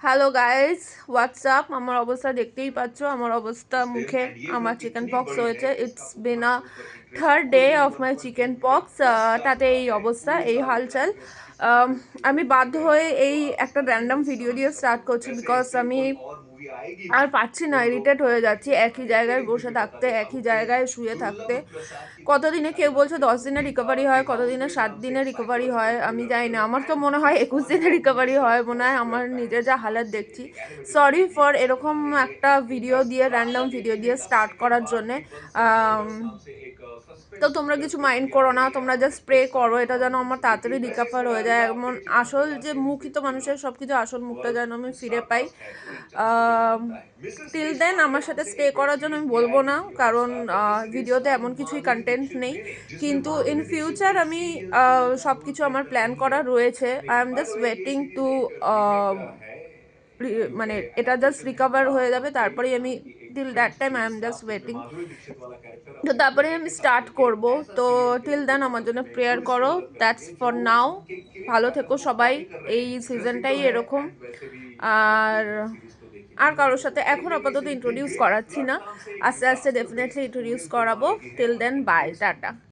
Hello guys, WhatsApp. আমার অবস্থা দেখতেই পাচ্ছ, আমার অবস্থা মুখে আমার চিকেন পক্স হয়েছে। It's been a third day of my chicken pox. তাতে এই অবস্থা, এই হালচাল। আম, আমি বাধ্য হয়ে এই একটা র্যান্ডম ভিডিও দিয়ে স্টার্ট করছি, বিকজ আমি আর পারছি না, ইরিটেট হয়ে যাচ্ছি একই জায়গায় বসে থাকতে, একই জায়গায় শুয়ে থাকতে। কতদিনে, কেউ বলছে 10 দিনে রিকভারি হয়, কতদিনে 7 দিনে রিকভারি হয়, আমি জানি না। আমার তো মনে হয় 21 দিনে রিকভারি হয় মনে হয়, আমার নিজের যা হালাত দেখছি। সরি ফর এরকম একটা ভিডিও দিয়ে, র্যান্ডম ভিডিও দিয়ে স্টার্ট করার জন্যে। আম, তো তোমরা কিছু মাইন্ড করো না, তোমরা জাস্ট স্প্রে করো, এটা যেন আমার তাড়াতাড়ি রিকভার হয়ে যায়। এমন আসল যে মুখই তো মানুষের সব কিছু, আসল মুখটা যেন আমি ফিরে পাই। টিল দেন আমার সাথে স্টে করার জন্য আমি বলবো না, কারণ ভিডিওতে এমন কিছুই কন্টেন্ট নেই। কিন্তু ইন ফিউচার আমি সব কিছু আমার প্ল্যান করা রয়েছে। I am just waiting to, মানে এটা জাস্ট রিকভার হয়ে যাবে, তারপরেই আমি, till that time I am just waiting. তো তারপরে আমি স্টার্ট করব। তো টিল দেন আমার জন্য প্রেয়ার করো। That's for now. ভালো থেকো সবাই, এই সিজনটাই এরকম। আর আর কারোর সাথে এখন আপাতত ইন্ট্রোডিউস করাচ্ছি না, আস্তে আস্তে ডেফিনেটলি ইন্ট্রোডিউস করাবো। Till then bye, tata.